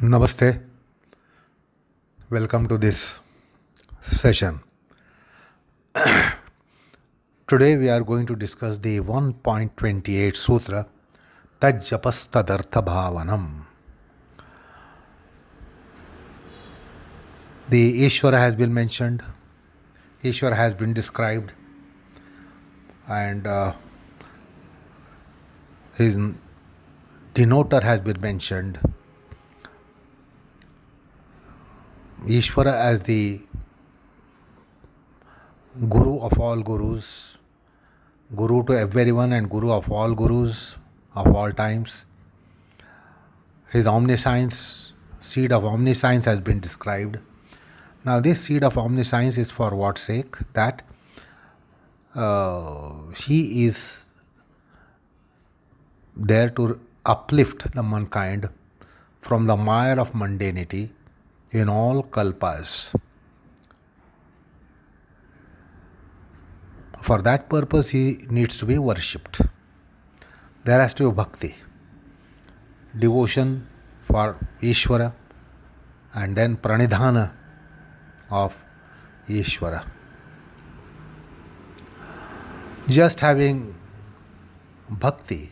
Namaste. Welcome to this session. Today we are going to discuss the 1.28 Sutra, tajjapah tadarthabha vanam. The Ishwara has been mentioned, Ishwara has been described, and his denoter has been mentioned. Ishwara as the Guru of all Gurus, Guru to everyone and Guru of all Gurus of all times. His omniscience, seed of omniscience has been described. Now this seed of omniscience is for what sake? That he is there to uplift the mankind from the mire of mundanity in all kalpas. For that purpose, he needs to be worshipped. There has to be bhakti, devotion for Ishwara, and then pranidhana of Ishwara. Just having bhakti,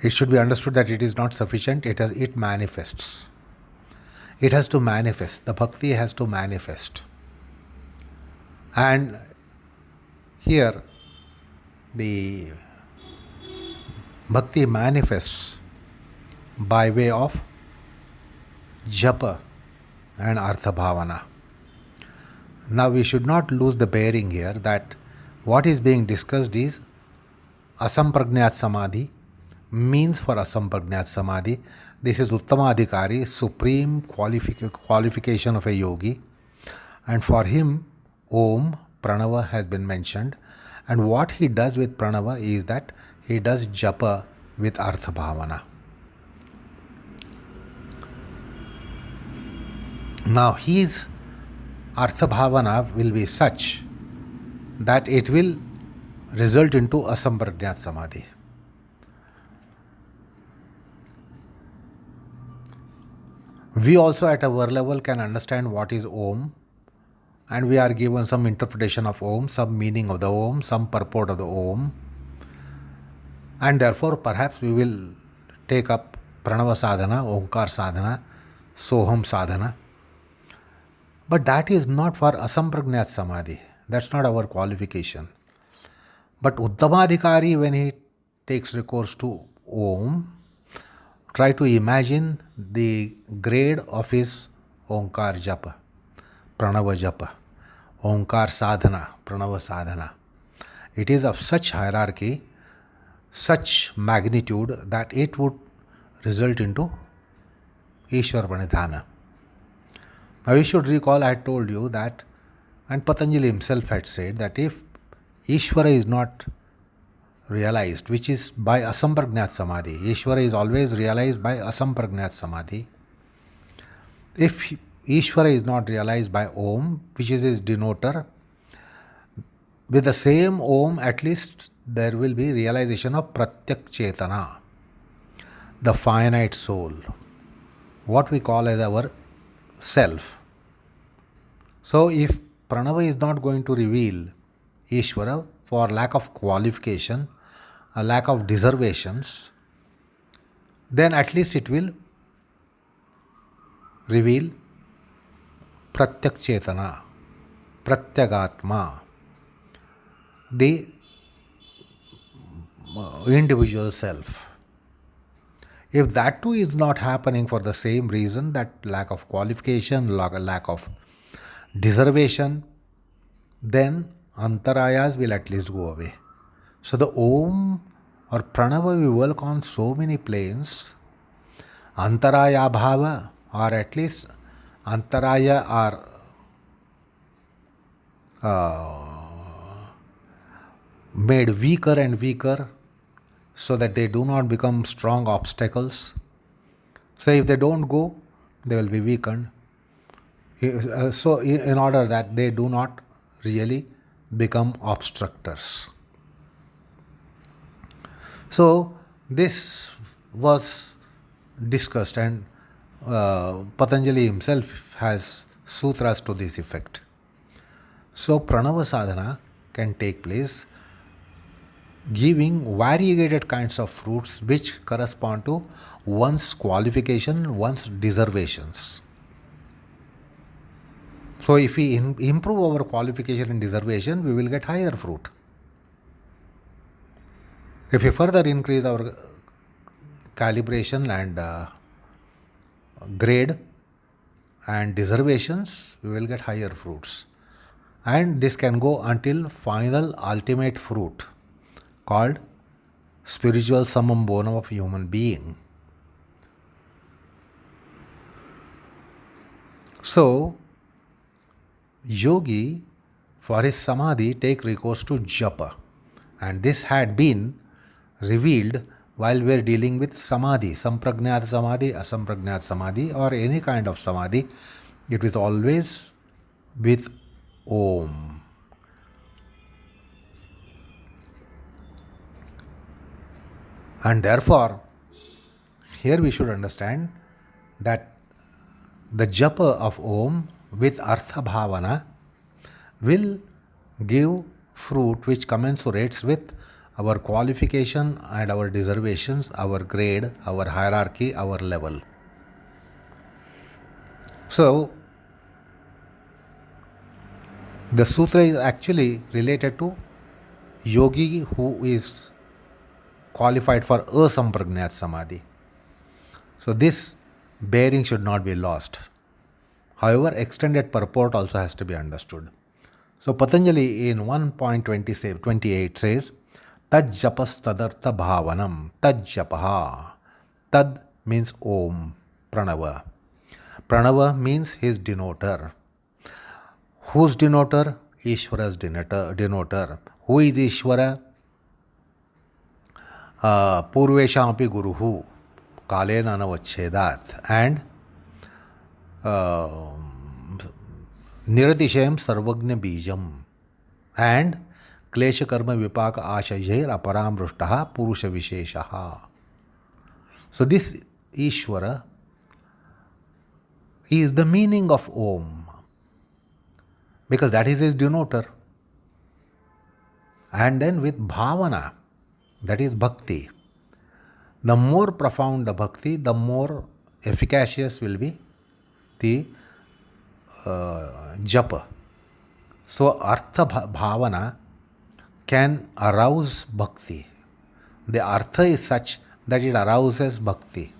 it should be understood that it is not sufficient. It manifests. It has to manifest. The bhakti has to manifest. And here, the bhakti manifests by way of japa and arthabhava. Now we should not lose the bearing here that what is being discussed is asam samadhi, means for asam samadhi. This is uttamadhika, supreme qualification of a yogi, and for him Om, Pranava has been mentioned, and what he does with Pranava is that he does japa with arthabhava. Now his arthabhava will be such that it will result into asam samadhi. We also at our level can understand what is Om, and we are given some interpretation of Om, some meaning of the Om, some purport of the Om, and therefore perhaps we will take up Pranava sadhana, Omkar sadhana, Soham sadhana. But that is not for asam samadhi. That's not our qualification. But uttamadhika, when he takes recourse to Om, try to imagine the grade of his Omkar japa, Pranava japa, Omkar sadhana, Pranava sadhana. It is of such hierarchy, such magnitude that it would result into Ishwara pranidhana. Now you should recall I had told you that, and Patanjali himself had said that if Ishwara is not realized, which is by asam samadhi. Ishwara is always realized by asam samadhi. If Ishwara is not realized by Om, which is his denoter, with the same Om at least there will be realization of pratyakschetana, the finite soul, what we call as our self. So if Pranava is not going to reveal Ishwara for lack of qualification, a lack of deservations, then at least it will reveal pratyakschetana, pratyagatma, the individual self. If that too is not happening for the same reason, that lack of qualification, lack of deservation, then antarayas will at least go away. So the Om or Pranava we work on so many planes. Antaraya bhava, or at least antaraya are made weaker and weaker so that they do not become strong obstacles. So if they don't go, they will be weakened. So in order that they do not really become obstructors. So this was discussed, and Patanjali himself has sutras to this effect. So pranava sadhana can take place giving variegated kinds of fruits which correspond to one's qualification, one's deservations. So if we improve our qualification and deservation, we will get higher fruit. If we further increase our calibration and grade and deservations, we will get higher fruits. And this can go until final ultimate fruit called spiritual summum bonum of human being. So, yogi for his samadhi take recourse to japa, and this had been revealed while we are dealing with samadhi, samprajnat samadhi, asamprajnat samadhi, or any kind of samadhi. It is always with Om. And therefore, here we should understand that the japa of Om with arthabhava will give fruit which commensurates with our qualification and our deservations, our grade, our hierarchy, our level. So, the sutra is actually related to yogi who is qualified for asamprajnat samadhi. So this bearing should not be lost. However, extended purport also has to be understood. So Patanjali in 1.28 says, tajjapas tadarthabha vanam, tajjapah. Tad means Om, Pranava. Pranava means his denoter. Whose denoter? Ishwara's denoter. Who is Ishwara? Purveshapi guruhu kalena anavachchedat, and niratishayam sarvagna bijam, and klesha karma vipaka ashayir aparam rushtaha purusha visheshaha. So this Ishwara is the meaning of Om, because that is his denoter. And then with bhavana, that is Bhakti. The more profound the Bhakti, the more efficacious will be the japa. So arthabhavana can arouse Bhakti. The artha is such that it arouses Bhakti.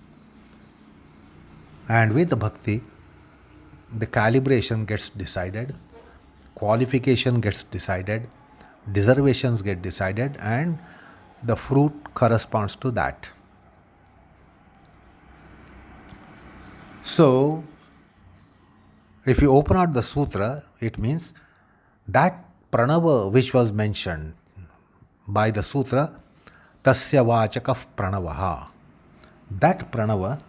And with Bhakti, the calibration gets decided, qualification gets decided, deservations get decided, and the fruit corresponds to that. So, if you open out the sutra, it means that pranava which was mentioned by the sutra, tasya vachakah pranavaha. That pranava,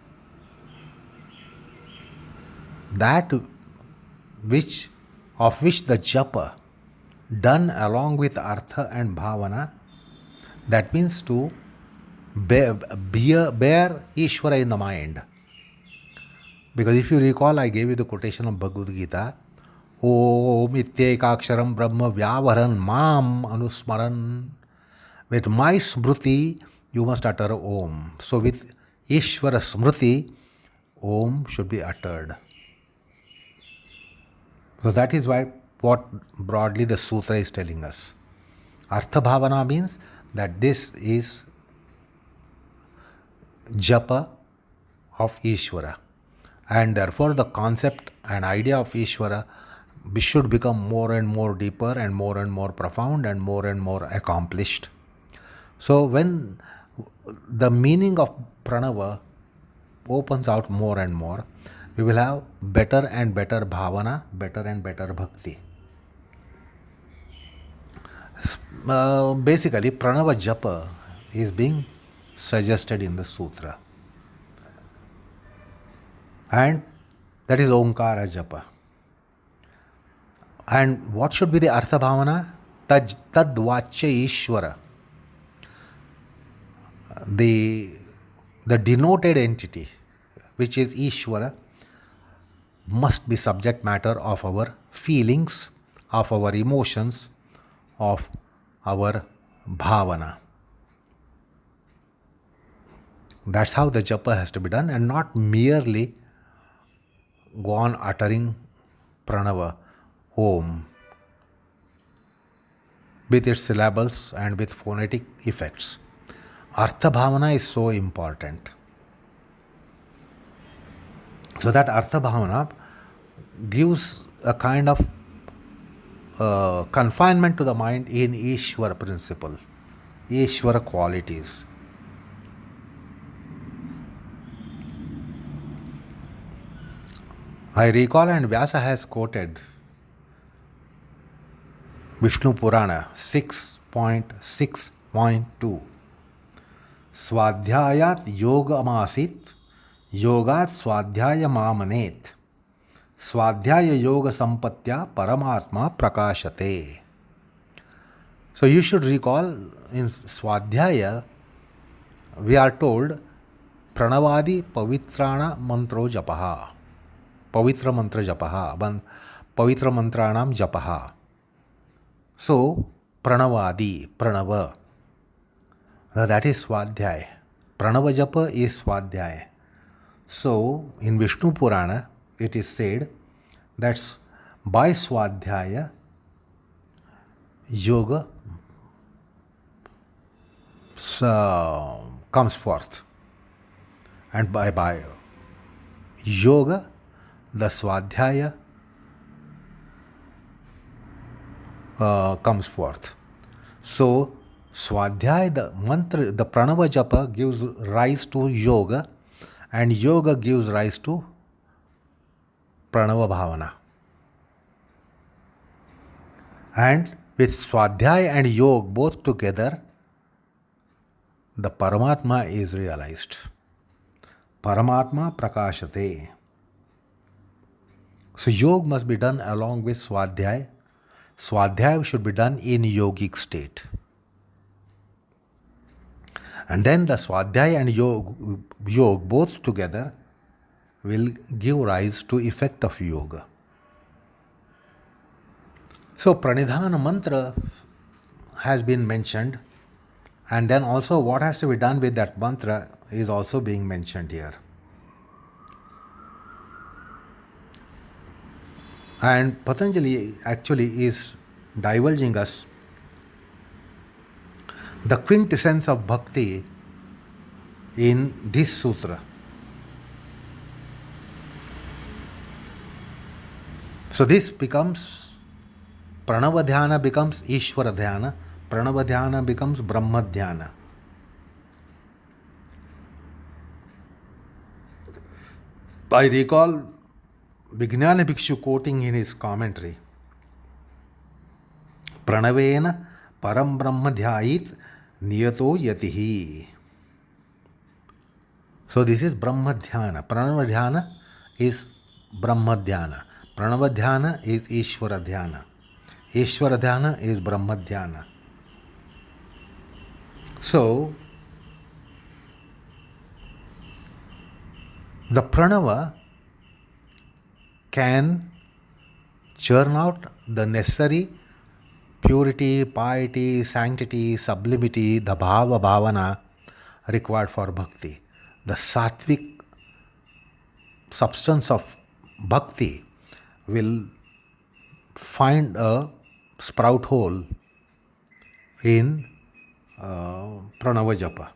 that which the japa done along with artha and bhavana, that means to bear Ishwara in the mind. Because if you recall, I gave you the quotation of Bhagavad Gita, Om ityekaksharam brahma vyavaran mam anusmaran. With my smriti, you must utter Om. So with Ishwara smriti, Om should be uttered. So that is why what broadly the sutra is telling us. Arthabhavana means that this is japa of Ishwara, and therefore the concept and idea of Ishwara should become more and more deeper and more profound and more accomplished. So when the meaning of pranava opens out more and more, we will have better and better bhavana, better and better bhakti. Basically, pranava japa is being suggested in the sutra, and that is omkara japa. And what should be the arthabhavana? Tadvachya Ishwara. The denoted entity, which is Ishwara, must be subject matter of our feelings, of our emotions, of our bhavana. That's how the japa has to be done, and not merely go on uttering pranava, om, with its syllables and with phonetic effects. Arthabhava is so important. So that arthabhava gives a kind of confinement to the mind in Ishwara principle, Ishwara qualities. I recall, and Vyasa has quoted Vishnu Purana 6.6.2. Swadhyayat yogamasit, yogat swadhyaya mamanet, swadhyaya yoga sampatya paramatma prakashate. So you should recall, in swadhyaya we are told pranavadi pavitrana mantro japaha, pavitra mantra japaha, pavitra mantranam japaha. So pranavadi, pranava, that is swadhyaya. Pranava japa is swadhyaya. So in Vishnu Purana it is said that by swadhyaya yoga comes forth, and by yoga the swadhyaya comes forth. So swadhyaya, the mantra, the pranava japa gives rise to yoga, and yoga gives rise to pranava bhavana. And with swadhyaya and yoga both together, the Paramatma is realized. Paramatma prakashate. So yoga must be done along with swadhyaya. Swadhyaya should be done in yogic state. And then the swadhyaya and yoga both together will give rise to effect of yoga. So pranidhana mantra has been mentioned, and then also what has to be done with that mantra is also being mentioned here. And Patanjali actually is divulging us the quintessence of bhakti in this sutra. So this becomes, pranava dhyana becomes Ishwara dhyana, pranava dhyana becomes Brahma dhyana. I recall Vijnana Bhikshu quoting in his commentary, Pranavena param brahma dhyayit niyato yatihi. So this is Brahma dhyana. Pranava dhyana is Brahma dhyana. Pranava dhyana is Ishwara dhyana. Ishwara dhyana is Brahma dhyana. So the pranava can churn out the necessary purity, piety, sanctity, sublimity, the bhava, bhavana required for bhakti. The sattvic substance of bhakti will find a sprout hole in pranava japa.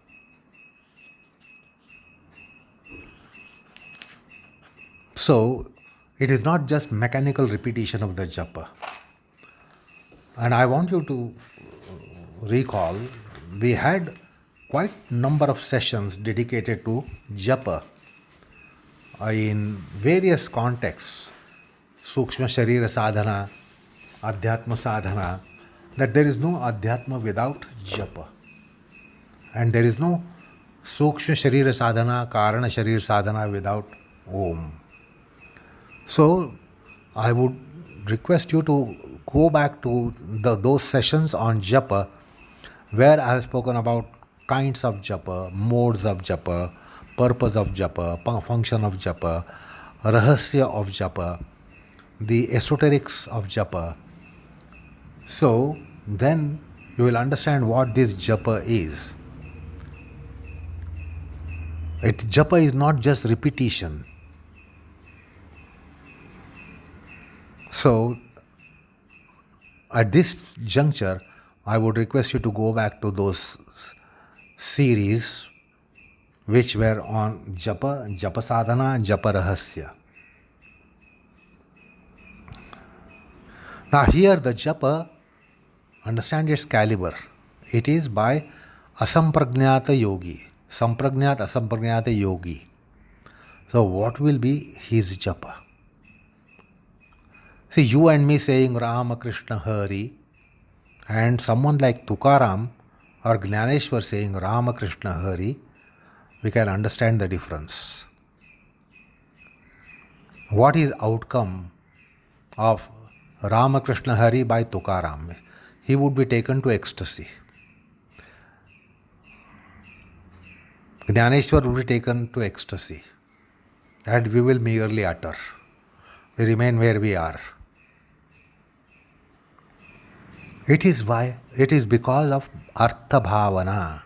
So it is not just mechanical repetition of the japa. And I want you to recall, we had quite number of sessions dedicated to japa in various contexts. Sukshma Sharira Sadhana, Adhyatma Sadhana, that there is no Adhyatma without japa. And there is no Sukshma Sharira Sadhana, Karana Sharira Sadhana without Om. So I would request you to go back to those sessions on japa, where I have spoken about kinds of japa, modes of japa, purpose of japa, function of japa, rahasya of japa, the esoterics of japa. So then you will understand what this japa is. Japa is not just repetition. So at this juncture, I would request you to go back to those series which were on japa, japa sadhana, japa rahasya. Now here the japa, understand its caliber. It is by asampragnata yogi, sampragnat, asampragnata yogi. So what will be his japa? See, you and me saying Rama Krishna Hari, and someone like Tukaram or Gnaneshwar saying Rama Krishna Hari, we can understand the difference. What is outcome of Rama Krishna Hari by Tukaram? He would be taken to ecstasy. Gnaneshwar would be taken to ecstasy. And we will merely utter. We remain where we are. It is because of arthabhava,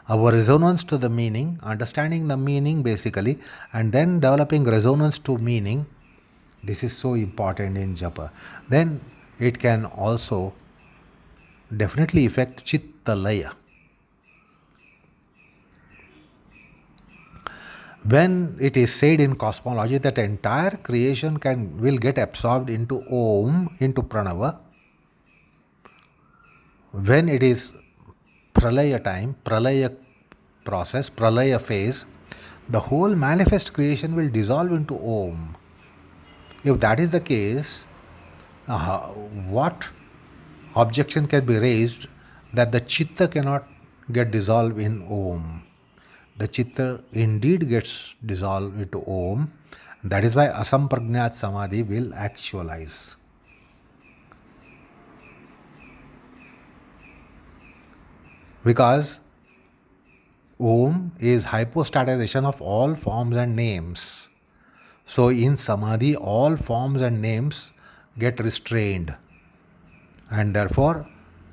our resonance to the meaning, understanding the meaning basically, and then developing resonance to meaning. This is so important in japa. Then it can also definitely affect chitta laya. When it is said in cosmology that entire creation will get absorbed into Om, into Pranava, when it is pralaya time, pralaya process, pralaya phase, the whole manifest creation will dissolve into Om. If that is the case, what objection can be raised that the chitta cannot get dissolved in Om? The chitta indeed gets dissolved into Om. That is why asampragnat samadhi will actualize. Because Om is hypostatization of all forms and names. So in samadhi, all forms and names get restrained. And therefore,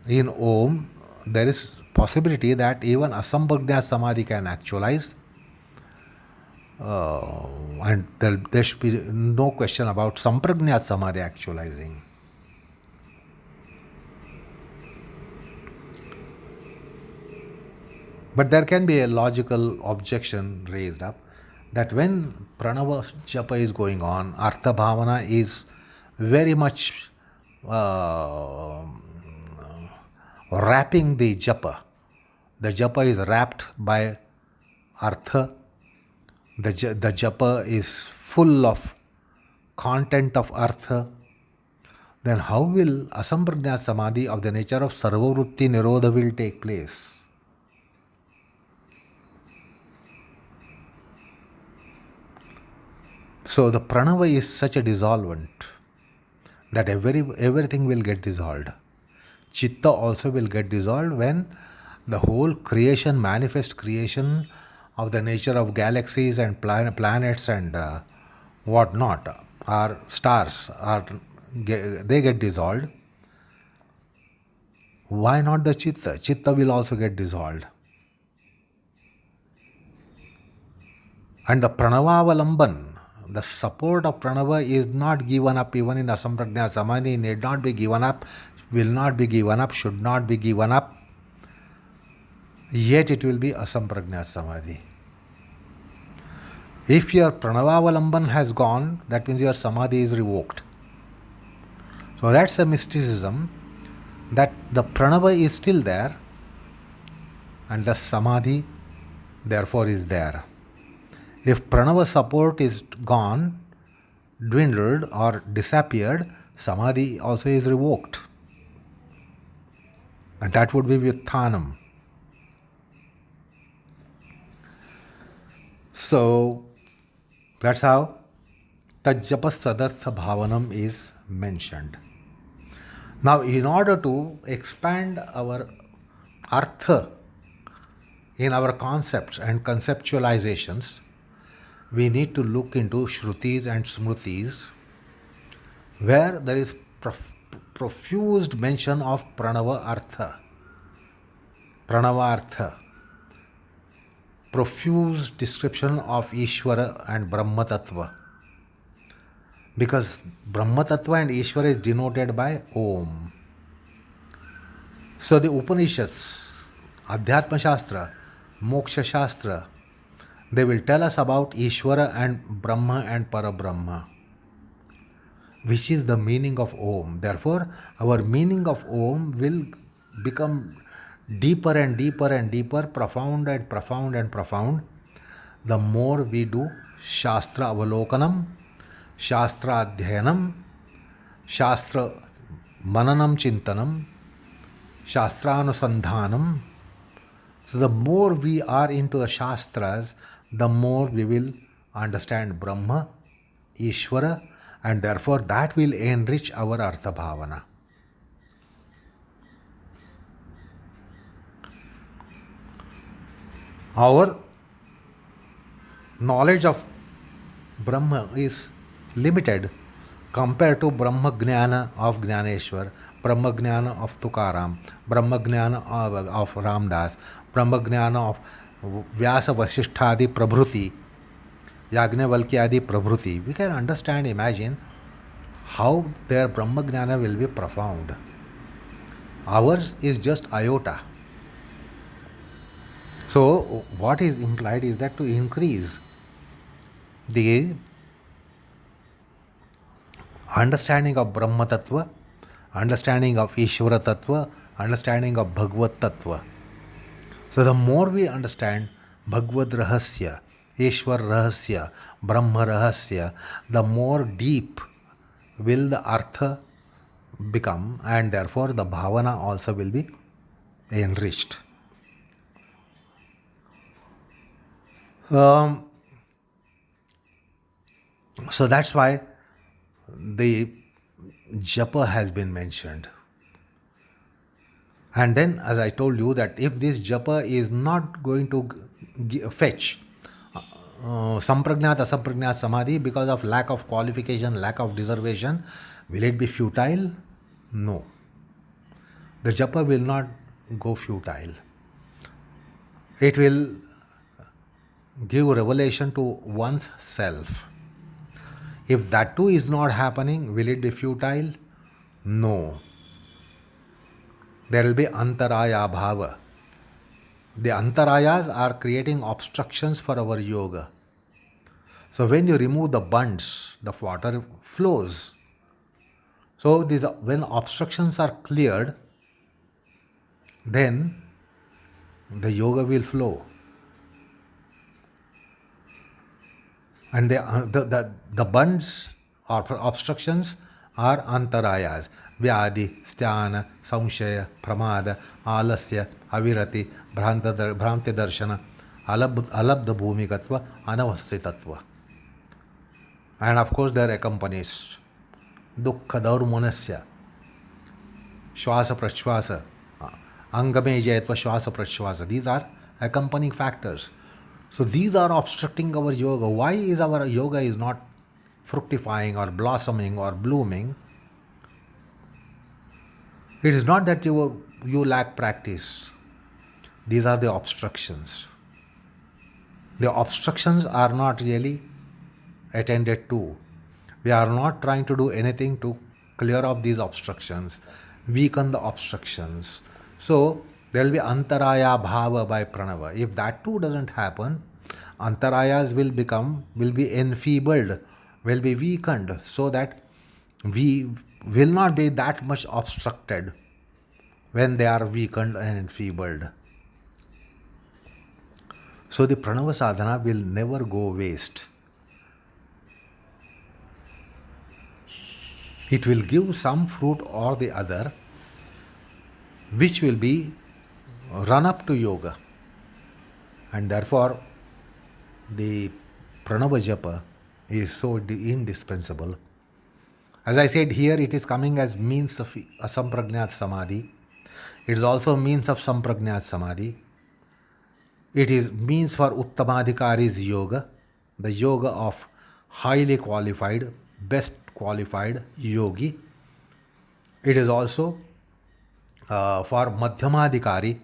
in Om, there is possibility that even asampragnat samadhi can actualize. And there should be no question about sampragnat samadhi actualizing. But there can be a logical objection raised up that when pranava japa is going on, arthabhava is very much wrapping the japa. The japa is wrapped by artha. The japa is full of content of artha. Then how will asampragnat samadhi of the nature of sarvavrutti nirodha will take place? So the pranava is such a dissolvent that everything will get dissolved. Chitta also will get dissolved when the whole creation, manifest creation of the nature of galaxies and planets and whatnot, our stars, they get dissolved. Why not the chitta? Chitta will also get dissolved. And the pranavavalamban, the support of pranava is not given up even in asampragnat samadhi, need not be given up, will not be given up, should not be given up. Yet it will be asampragnat samadhi. If your pranavavalamban has gone, that means your samadhi is revoked. So that's the mysticism, that the pranava is still there and the samadhi therefore is there. If pranava support is gone, dwindled or disappeared, samadhi also is revoked. And that would be vyuthanam. So that's how tajjapah tadarthabha is mentioned. Now in order to expand our artha in our concepts and conceptualizations, we need to look into Shrutis and Smrutis, where there is profused mention of Pranava Artha, profuse description of Ishwara and Brahma Tattva. Because Brahma Tattva and Ishwara is denoted by Om. So the Upanishads, Adhyatma Shastra, Moksha Shastra, they will tell us about Ishwara and Brahma and Parabrahma, which is the meaning of Om. Therefore, our meaning of Om will become deeper and deeper and deeper, profound and profound and profound, the more we do Shastra Avalokanam, Shastra Adhyanam, Shastra Mananam Chintanam, Shastranusandhanam. So the more we are into the Shastras, the more we will understand Brahma, Ishwara, and therefore that will enrich our Arthabhavana. Our knowledge of Brahma is limited compared to Brahma Jnana of Jnaneshwar, Brahma Jnana of Tukaram, Brahma Jnana of Ramdas, Brahma Jnana of Vyasa Vasisthadi Prabhuti, Yagnavalkyadi Prabhuti. We can understand, imagine how their Brahma Jnana will be profound. Ours is just iota. So, what is implied is that to increase the understanding of Brahma Tattva, understanding of Ishvara Tattva, understanding of Bhagavad Tattva. So the more we understand Bhagavad Rahasya, Ishwar Rahasya, Brahma Rahasya, the more deep will the Artha become, and therefore the Bhavana also will be enriched. So that's why the japa has been mentioned. And then, as I told you, that if this japa is not going to fetch sampragnat, asampragnat samadhi because of lack of qualification, lack of deservation, will it be futile? No. The japa will not go futile. It will give revelation to one's self. If that too is not happening, will it be futile? No. There will be antaraya bhava. The antarayas are creating obstructions for our yoga. So when you remove the bunds, the water flows. So when obstructions are cleared, then the yoga will flow. And the bunds or obstructions are antarayas. Vyadi, sthana, samshaya, pramada, alasya, avirati, bhranti darshana, alabdha bhumikatva, anavasthitatva. And of course there accompanies dukkha daurmanasya, shwasa prashwasa, angamejayatva shwasa prashwasa. These are accompanying factors. So these are obstructing our yoga. Why is our yoga is not fructifying or blossoming or blooming? It is not that you lack practice. These are the obstructions. The obstructions are not really attended to. We are not trying to do anything to clear up these obstructions, weaken the obstructions. So there will be antaraya bhava by pranava. If that too doesn't happen, antarayas will be enfeebled, will be weakened, so that we will not be that much obstructed when they are weakened and enfeebled. So the pranava sadhana will never go waste. It will give some fruit or the other, which will be run up to yoga. And therefore, the pranava japa is so indispensable. As I said, here it is coming as means of asampragnat samadhi. It is also means of sampragnat samadhi. It is means for uttamadhika's yoga, the yoga of highly qualified, best qualified yogi. It is also for madhyamadhikari,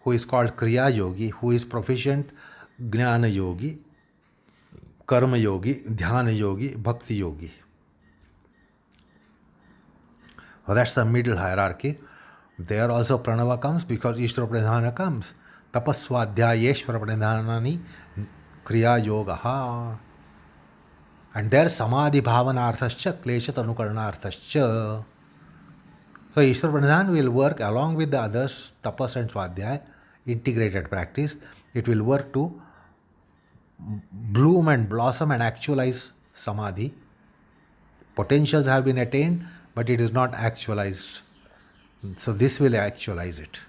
who is called kriya yogi, who is proficient jnana yogi, karma yogi, dhyana yogi, bhakti yogi. So that's the middle hierarchy. There also pranava comes because Ishwara pradhana comes. Tapaswadhyayeshwara pradhanani kriya yoga. And there samadhi bhavanarthascha klesha tanukaranarthascha. So Ishwara pradhan will work along with the others, tapas and swadhyaya, integrated practice. It will work to bloom and blossom and actualize samadhi. Potentials have been attained, but it is not actualized. So this will actualize it.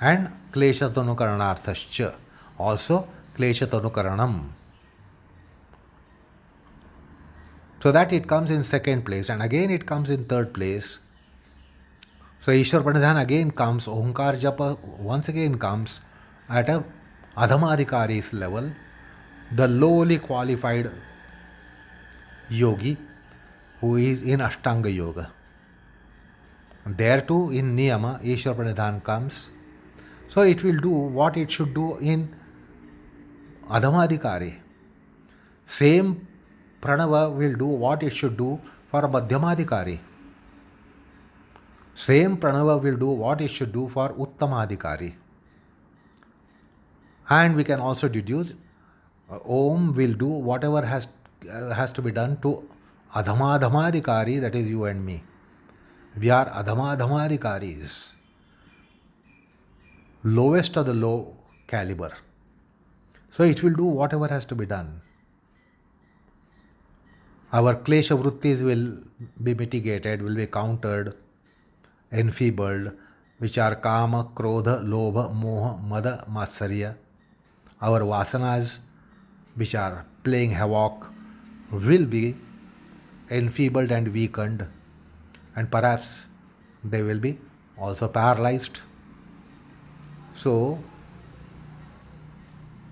And klesha tanukaranarthascha, also klesha tanukaranam. So that it comes in second place, and again it comes in third place. So Ishwara pranidhan again comes, Omkar japa once again comes at a adhamadhikari's level, the lowly qualified yogi who is in Ashtanga yoga. There too in niyama, Ishwara pranidhan comes. So it will do what it should do in adhamadhikari. Same pranava will do what it should do for madhyamadhikari. Same pranava will do what it should do for uttamadhikari. And we can also deduce Om will do whatever has to be done to adhamadhamadhikari, that is you and me. We are adhamadhamadhikaris, lowest of the low caliber. So it will do whatever has to be done. Our klesha vrittis will be mitigated, will be countered, enfeebled, which are kama, krodha, lobha, moha, mada, matsarya. Our vasanas, which are playing havoc, will be enfeebled and weakened, and perhaps they will be also paralyzed. So,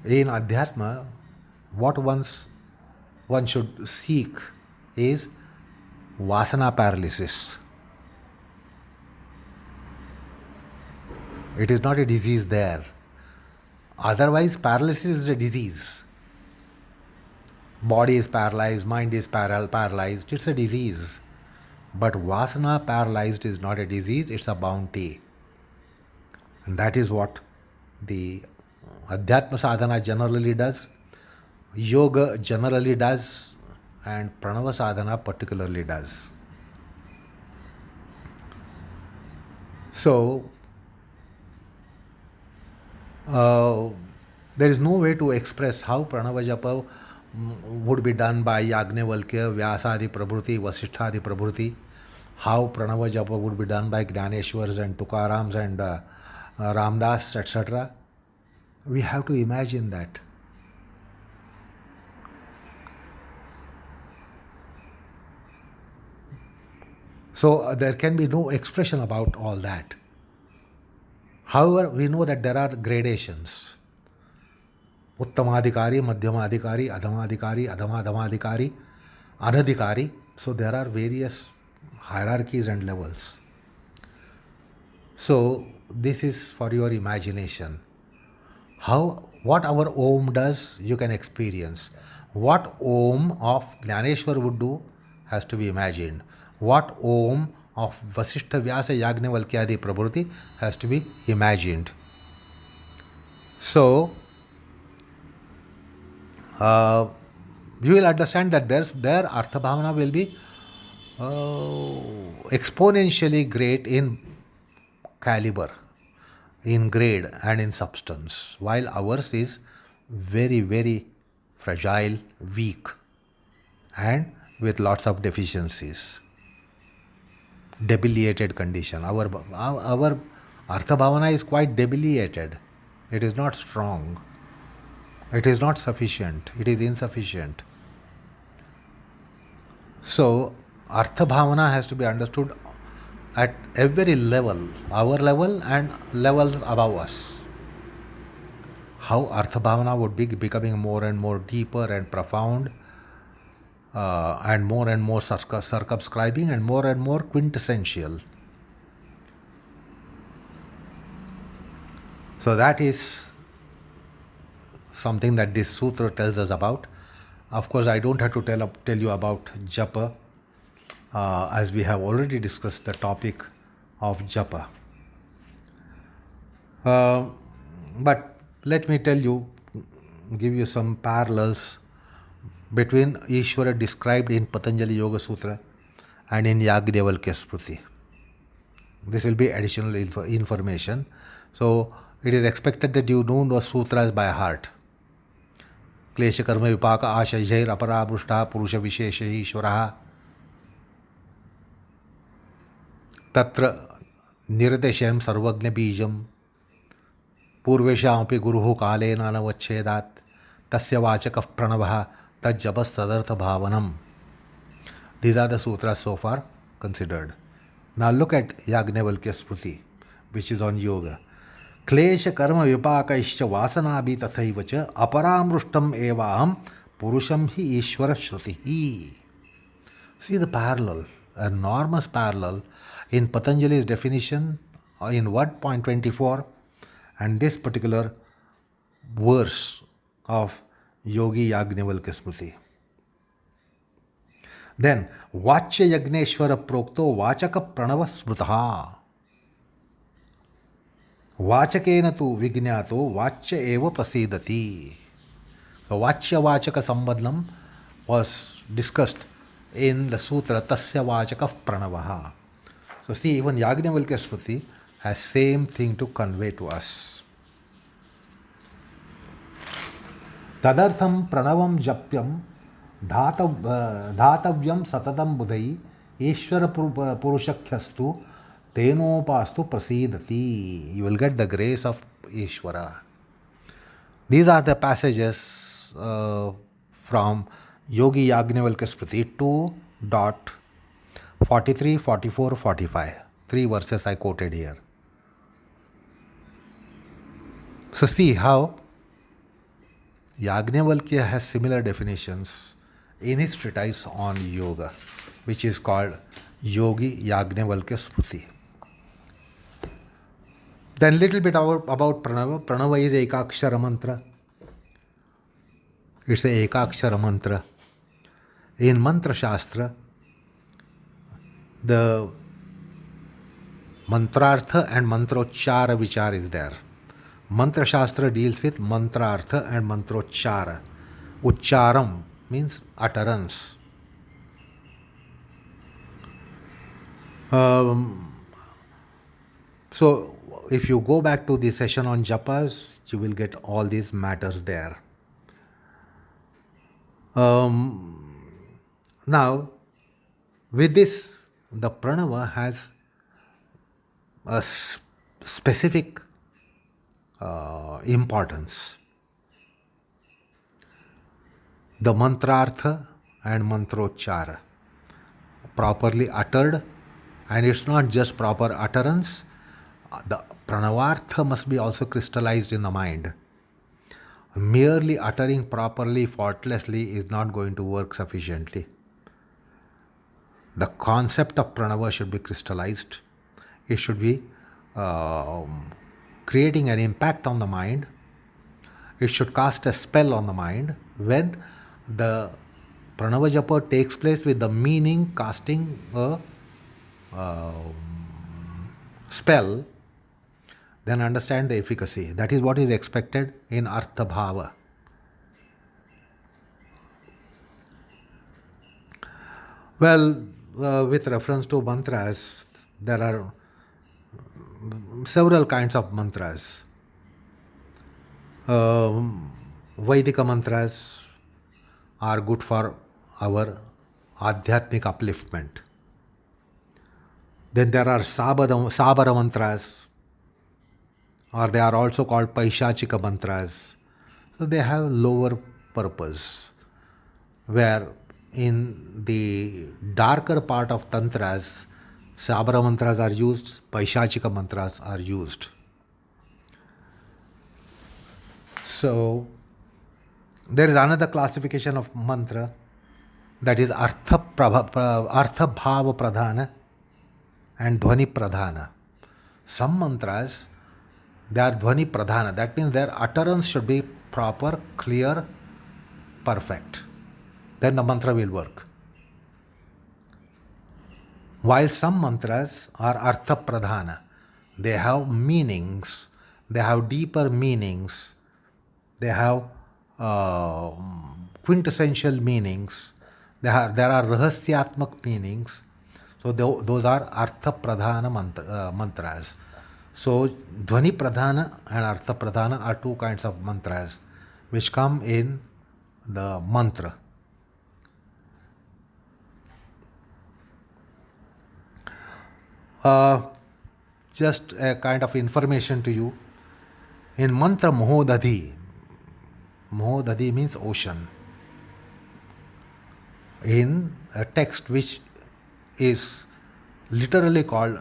in Adhyatma, what one should seek is vasana paralysis. It is not a disease there. Otherwise, paralysis is a disease. Body is paralyzed, mind is paralyzed. It's a disease. But vasana paralyzed is not a disease, it's a bounty. And that is what the Adhyatma sadhana generally does, yoga generally does, and pranava sadhana particularly does. So, there is no way to express how pranava japa would be done by Yagnevalkya, Vyasadi Prabhuti, Vasisthadi Prabhuti, how pranava japa would be done by Jnaneshwars and Tukarams and Ramdas, etc. We have to imagine that. So there can be no expression about all that. However, we know that there are gradations. Uttamadhikari, madhyamadhikari, adhamadhikari, adhamadhamadhikari, anadhikari. So there are various hierarchies and levels. So this is for your imagination. What our Om does, you can experience. What Om of Jnaneshwar would do has to be imagined. What Om of Vasishtha, Vyasa, Yagnevalkyadi Prabhuti has to be imagined. So, you will understand that their arthabhava will be exponentially great in caliber, in grade and in substance, while ours is very, very fragile, weak, and with lots of deficiencies. Debilitated condition. Our arthabhavana is quite debilitated. It is not strong. It is not sufficient. It is insufficient. So, arthabhavana has to be understood at every level, our level and levels above us. how arthabhava would be becoming more and more deeper and profound, and more circumscribing and more quintessential. So that is something that this sutra tells us about. Of course, I don't have to tell you about japa, as we have already discussed the topic of japa. But let me give you some parallels between Ishwara described in Patanjali Yoga Sutra and in Yagyavalkya Smriti. This will be additional information. So it is expected that you know those sutras by heart. Klesha karma vipaka ashayjair aparabrushta purusha vishesha ishvaraha tatra nirdesham sarvagna bijam पूर्वेशामपि गुरुः कालेन अनवच्छेदात् तस्य वाचकः प्रणवः tajjapah vanam. These are the sutras so far considered. Now look at Yagyavalkya Smriti, which is on yoga. Klesha karma vipakaischa vasanabhi tathaiva cha aparamrushtam evaham purusham hi ishvara shrutihi. See the parallel, enormous parallel in Patanjali's definition in 1.24 and this particular verse of Yogi Yagyavalkya Smriti. Then, Vachya Yagneshwara Prokto Vachaka Pranava Smrutaha. Vachakena tu Vignato Vachya eva prasidati. So, Vachya Vachaka Sambandham was discussed in the sutra Tasya Vachaka Pranavaha. So, see, even Yagyavalkya Smriti has same thing to convey to us. Tadartham pranavam japyam dhatavyam satadam budhai ishvara purushakyastu tenopastu prasidati. You will get the grace of Ishwara. These are the passages from Yogi Yagyavalkya Smriti 2.43, 44, 45. 3 verses I quoted here. So see how Yagyavalkya has similar definitions in his treatise on yoga, which is called Yogi Yagyavalkya Smriti. Then little bit about Pranava. Pranava is ekakshara mantra. It's a ekakshara mantra. In Mantra Shastra, the mantrartha and mantrochara vichar is there. Mantra Shastra deals with mantrartha and mantrochara. Ucharam means utterance. So, if you go back to the session on japas, you will get all these matters there. Now, with this, the pranava has a specific importance. The mantrartha and mantrochara properly uttered, and it's not just proper utterance, the pranavartha must be also crystallized in the mind. Merely uttering properly, faultlessly is not going to work sufficiently. The concept of pranava should be crystallized. It should be creating an impact on the mind. It should cast a spell on the mind. When the pranava japa takes place with the meaning casting a spell, then understand the efficacy. That is what is expected in arthabhava. Well, with reference to mantras, there are several kinds of mantras. Vaidika mantras are good for our adhyatmic upliftment. Then there are sabara mantras, or they are also called paishachika mantras. So they have lower purpose, where in the darker part of tantras, sabara mantras are used, paishachika mantras are used. So there is another classification of mantra, that is arthabhava pradhana and dhvani pradhana. Some mantras, they are dhvani pradhana. That means their utterance should be proper, clear, perfect. Then the mantra will work. While some mantras are artha pradhana, they have meanings, they have deeper meanings, they have quintessential meanings, there are rahasyatmak meanings. So those are artha pradhana mantras. So dhvani pradhana and artha pradhana are two kinds of mantras which come in the mantra. Just a kind of information to you. In mantra Mohodadhi means ocean. In a text which is literally called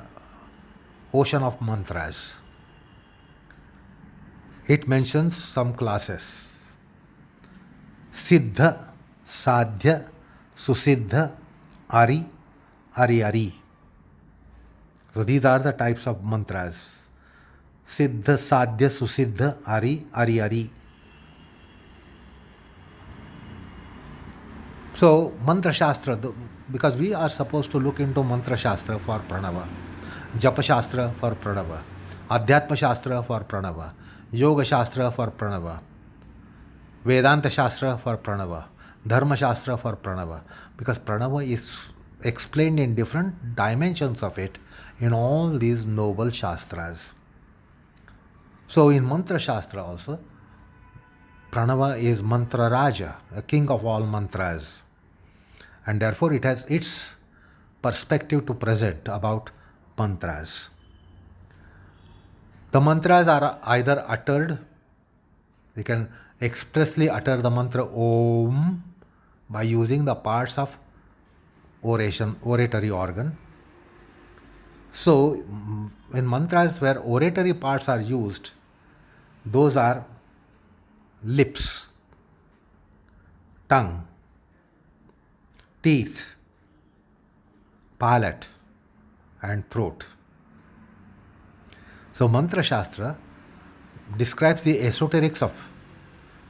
Ocean of Mantras, it mentions some classes: Siddha, Sadhya, Susiddha, Ari, Ari. So these are the types of mantras: Siddha, Sadhya, Susiddha, Ari, Ari. So mantra shastra, because we are supposed to look into mantra shastra for pranava, japa shastra for pranava, adhyatma shastra for pranava, yoga shastra for pranava, vedanta shastra for pranava, dharma shastra for pranava, because pranava is explained in different dimensions of it in all these noble shastras. So in mantra shastra also, pranava is mantra raja, a king of all mantras, and therefore it has its perspective to present about mantras. The mantras are either uttered, you can expressly utter the mantra Om by using the parts of oratory organ. So in mantras where oratory parts are used, those are lips, tongue, teeth, palate, and throat. So mantra shastra describes the esoterics of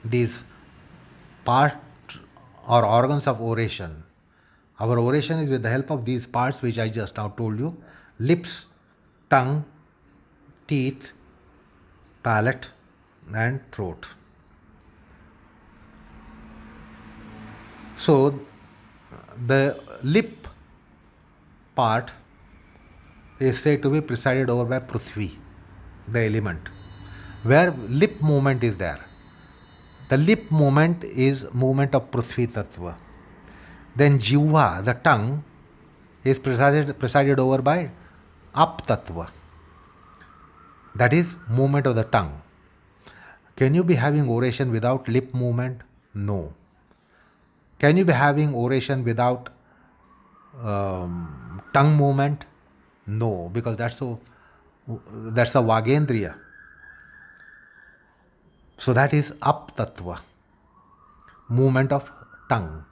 these parts or organs of oration. Our oration is with the help of these parts which I just now told you: lips, tongue, teeth, palate, and throat. So the lip part is said to be presided over by Prithvi, the element, where lip movement is there. The lip movement is movement of Prithvi Tattva. Then Jivva, the tongue, is presided over by Ap Tattva. That is movement of the tongue. Can you be having oration without lip movement? No. Can you be having oration without tongue movement? No, because that's a Vagendriya. So that is Ap Tattva, movement of tongue.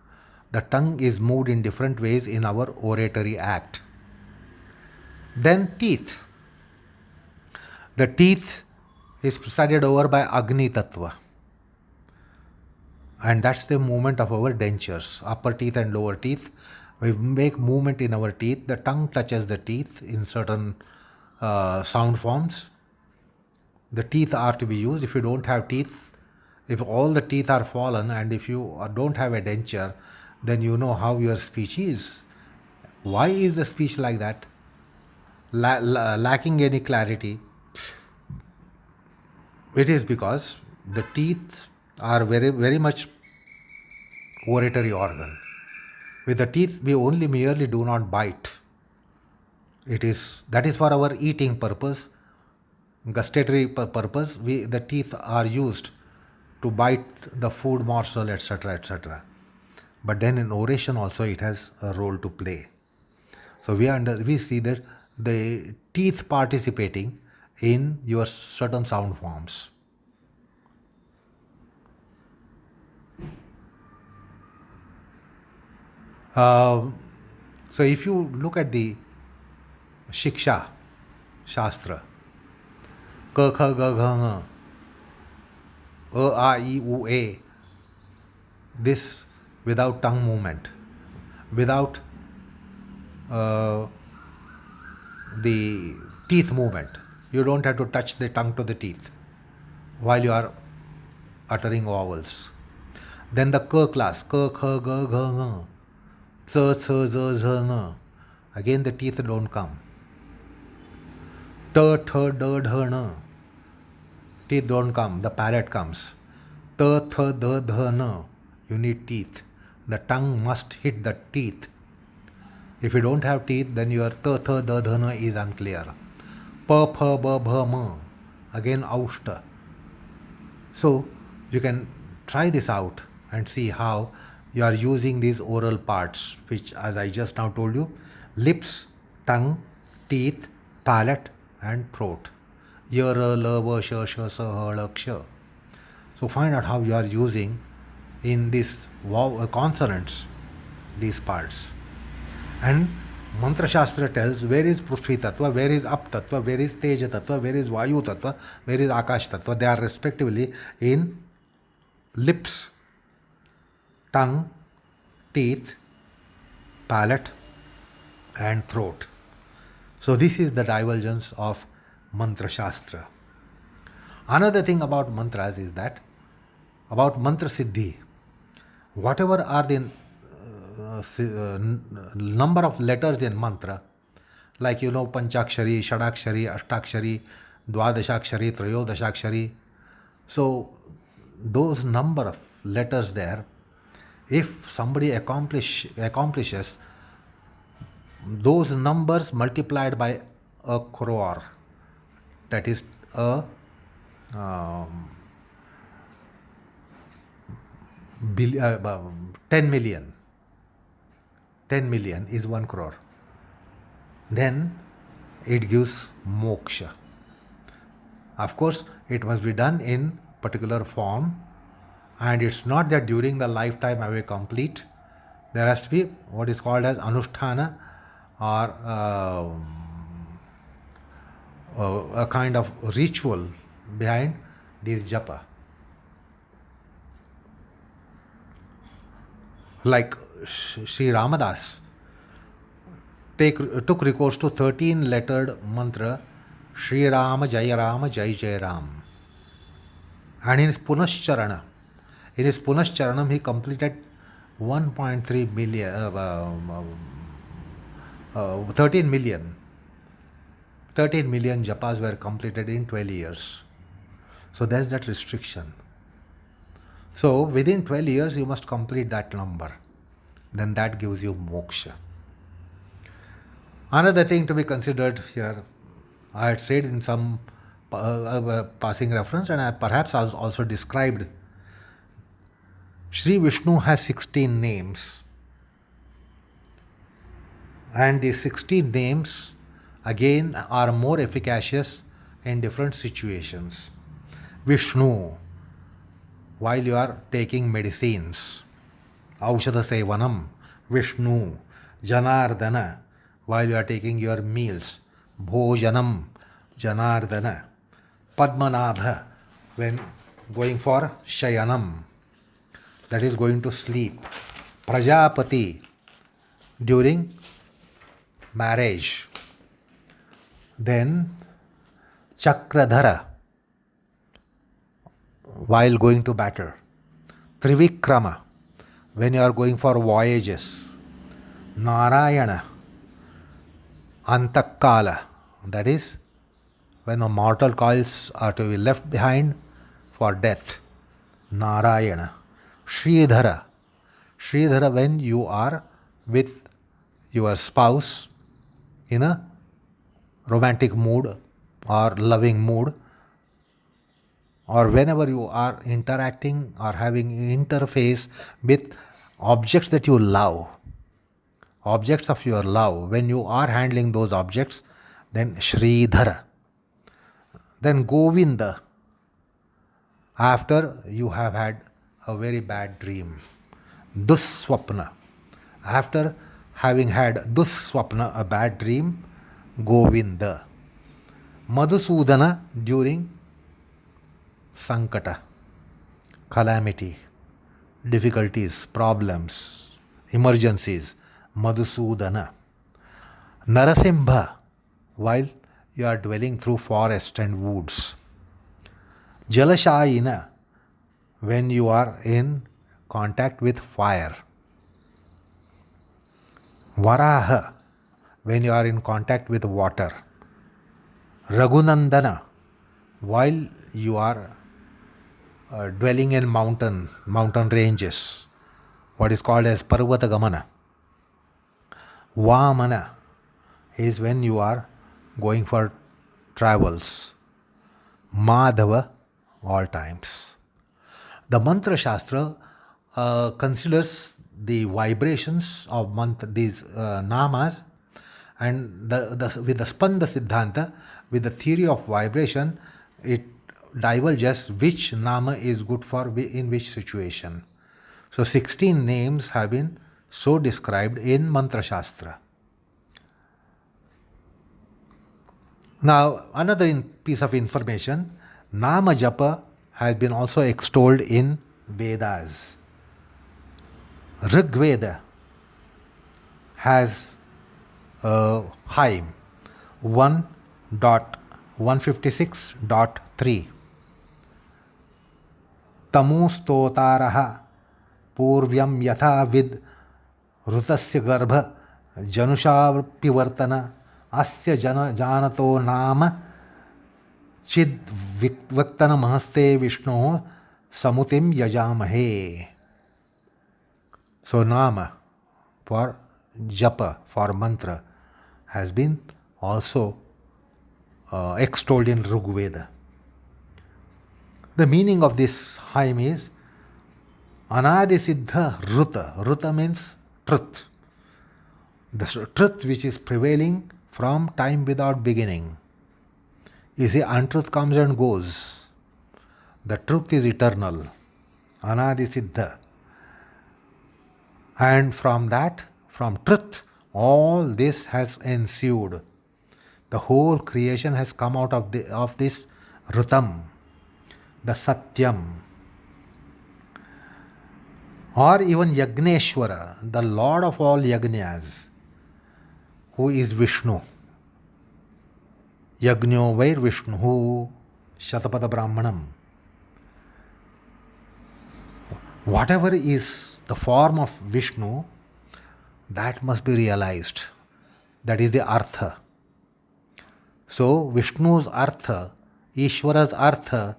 The tongue is moved in different ways in our oratory act. Then teeth. The teeth is presided over by Agni Tattva. And that's the movement of our dentures, upper teeth and lower teeth. We make movement in our teeth. The tongue touches the teeth in certain sound forms. The teeth are to be used. If you don't have teeth, if all the teeth are fallen and if you don't have a denture, then you know how your speech is. Why is the speech like that? Lacking any clarity. It is because the teeth are very, very much oratory organ. With the teeth, we only merely do not bite. That is for our eating purpose, gustatory purpose. The teeth are used to bite the food morsel, etc., etc. But then in oration also it has a role to play. So we see that the teeth participating in your certain sound forms. So if you look at the Shiksha Shastra, Ka Kha Ga Gha Nga, A A I U A, this without tongue movement, without the teeth movement. You don't have to touch the tongue to the teeth while you are uttering vowels. Then the Ka class, Ka Kha Ga Gha Nga, Tsa Tsa Za Za Na. Again the teeth don't come. Ta Tha Da Dha Na. Teeth don't come, the palate comes. Ta Tha Da Dha Na. You need teeth. The tongue must hit the teeth. If you don't have teeth, then your Ta Tha Da Dha Na is unclear. Pa Pha Ba Bha Ma. Again aushta. So you can try this out and see how you are using these oral parts, which, as I just now told you, lips, tongue, teeth, palate and throat. Yara, lava, sha, sha, sa, ha, la, ksha. So find out how you are using in these consonants these parts. And Mantra Shastra tells where is Prithvi Tattva, where is Ap Tattva, where is Teja Tattva, where is Vayu Tattva, where is Akash Tattva. They are respectively in lips, tongue, teeth, palate and throat. So this is the divergence of Mantra Shastra. Another thing about mantras is that, about Mantra Siddhi, whatever are the number of letters in mantra, like Panchakshari, Shadakshari, Ashtakshari, Dwadashakshari, Trayodashakshari. So those number of letters there, if somebody accomplishes those numbers multiplied by 1 crore, that is 10 million. 10 million is 1 crore. Then it gives moksha. Of course, it must be done in particular form, and it's not that during the lifetime I will complete. There has to be what is called as anusthana, or a kind of ritual behind this japa. Like Sri Ramadas took recourse to 13 lettered mantra, Sri Rama Jai Jai Ram. And in his Punascharana, he completed 1.3 million, 13 million. 13 million japas were completed in 12 years. So there's that restriction. So within 12 years you must complete that number. Then that gives you moksha. Another thing to be considered here, I had said in some passing reference, and I perhaps also described, Sri Vishnu has 16 names. And these 16 names again are more efficacious in different situations. Vishnu, while you are taking medicines, aushadha sevanam. Vishnu. Janardana, while you are taking your meals, bhojanam. Janardana. Padmanabha, when going for shayanam, that is going to sleep. Prajapati, during marriage. Then Chakradhara, while going to battle. Trivikrama, when you are going for voyages. Narayana, Antakala, that is when the mortal coils are to be left behind for death. Narayana. Sridhara, when you are with your spouse in a romantic mood or loving mood, or whenever you are interacting or having interface with objects that you love, objects of your love, when you are handling those objects, then Sridhara. Then Govinda, after you have had a very bad dream. Duswapna, After having had dusswapna, a bad dream, Govinda. Madhusudana during sankata, calamity, difficulties, problems, emergencies, Madhusudana. Narasimha, while you are dwelling through forest and woods. Jalashayina, when you are in contact with fire. Varaha, when you are in contact with water. Raghunandana, while you are dwelling in mountain ranges, what is called as Parvata Gamana. Vamana is when you are going for travels. Madhava, all times. The Mantra Shastra considers the vibrations of these namas, and with the Spanda Siddhanta, with the theory of vibration, it divulges which nama is good for in which situation. So 16 names have been so described in Mantra Shastra. Now, another piece of information, Nama Japa has been also extolled in Vedas. Rig Veda has a hymn 1.156.3. Tamustotaraha purvyam yatha vid rutasya garbha janusha pivartana asya janato nama chid viktana mahaste vishnu samutim yajamahe. So nama for japa, for mantra, has been also extolled in Rig Veda. The meaning of this hymn is Anadi Siddha Ruta. Ruta means truth. The truth which is prevailing from time without beginning. You see, untruth comes and goes. The truth is eternal. Anadi Siddha. And from that, from truth, all this has ensued. The whole creation has come out of this Rutam, the Satyam. Or even Yagneshwara, the Lord of all Yagnyas, who is Vishnu. Yagnyo Vair Vishnu, who Shatapada Brahmanam. Whatever is the form of Vishnu, that must be realized. That is the Artha. So Vishnu's Artha, Ishwara's Artha,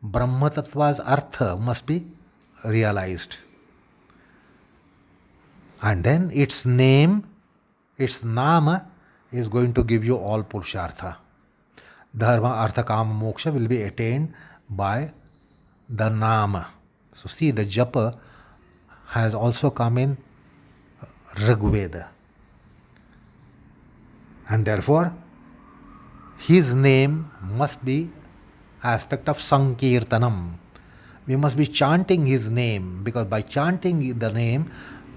Brahma Tattva's Artha must be realized. And then its name, its nama is going to give you all Purushartha. Dharma, Artha, Kama, Moksha will be attained by the nama. So see, the japa has also come in Rig Veda. And therefore, his name must be aspect of Sankirtanam. We must be chanting his name, because by chanting the name,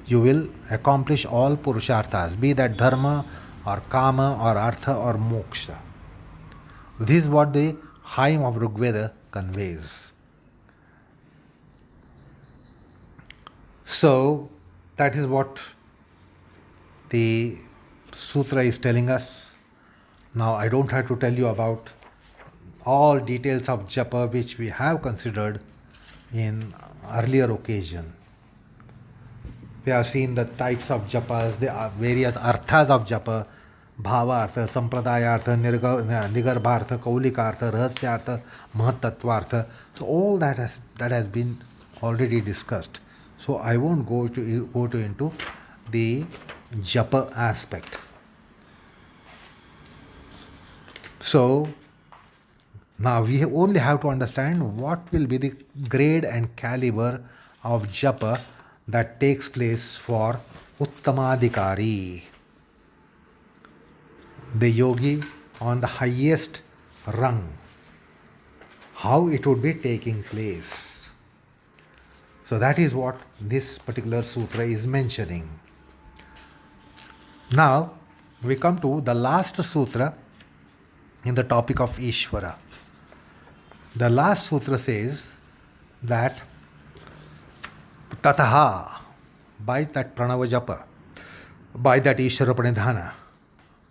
you will accomplish all Purusharthas, be that Dharma or Kama or Artha or Moksha. This is what the hymn of Rig Veda conveys. So, that is what the sutra is telling us. Now, I don't have to tell you about all details of japa which we have considered in earlier occasion. We have seen the types of japas, the various arthas of japa, bhava artha, sampradaya artha, nigarbha artha, kaulika artha, rahasya artha, mahatattva artha. So all that has been already discussed. So I won't go into the japa aspect. So now we only have to understand what will be the grade and caliber of japa that takes place for uttamadhikari, the yogi on the highest rung, how it would be taking place. So that is what this particular sutra is mentioning. Now we come to the last sutra in the topic of Ishwara. The last sutra says that tataha, by that pranava japa, by that Ishwara pranidhana,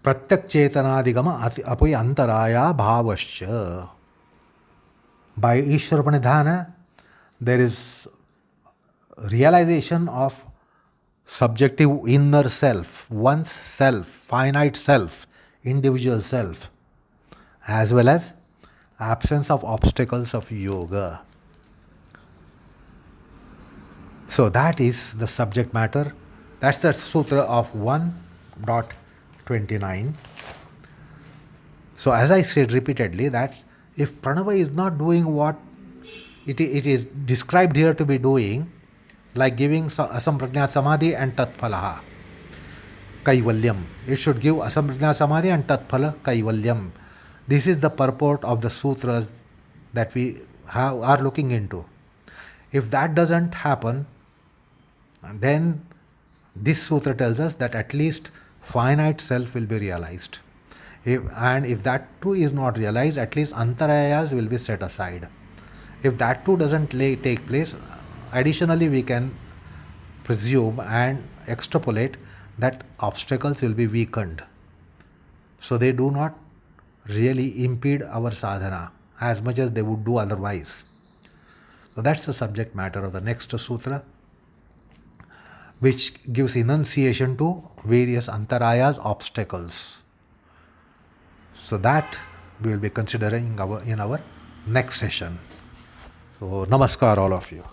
pratyakschetana api antaraya bhavascha. By Ishwara pranidhana, there is realization of subjective inner self, one's self, finite self, individual self, as well as absence of obstacles of yoga. So that is the subject matter. That's the sutra of 1.29. So as I said repeatedly, that if pranava is not doing what it is described here to be doing, like giving asam prajna samadhi and tatphalaha, kaivalyam. It should give asam prajna samadhi and tatphala kaivalyam. This is the purport of the sutras that we are looking into. If that doesn't happen, then this sutra tells us that at least finite self will be realized. If that too is not realized, at least antarayas will be set aside. If that too doesn't take place, additionally we can presume and extrapolate that obstacles will be weakened. So they do not really impede our sadhana as much as they would do otherwise. So that's the subject matter of the next sutra, which gives enunciation to various antarayas, obstacles. So that we will be considering in our next session. So namaskar all of you.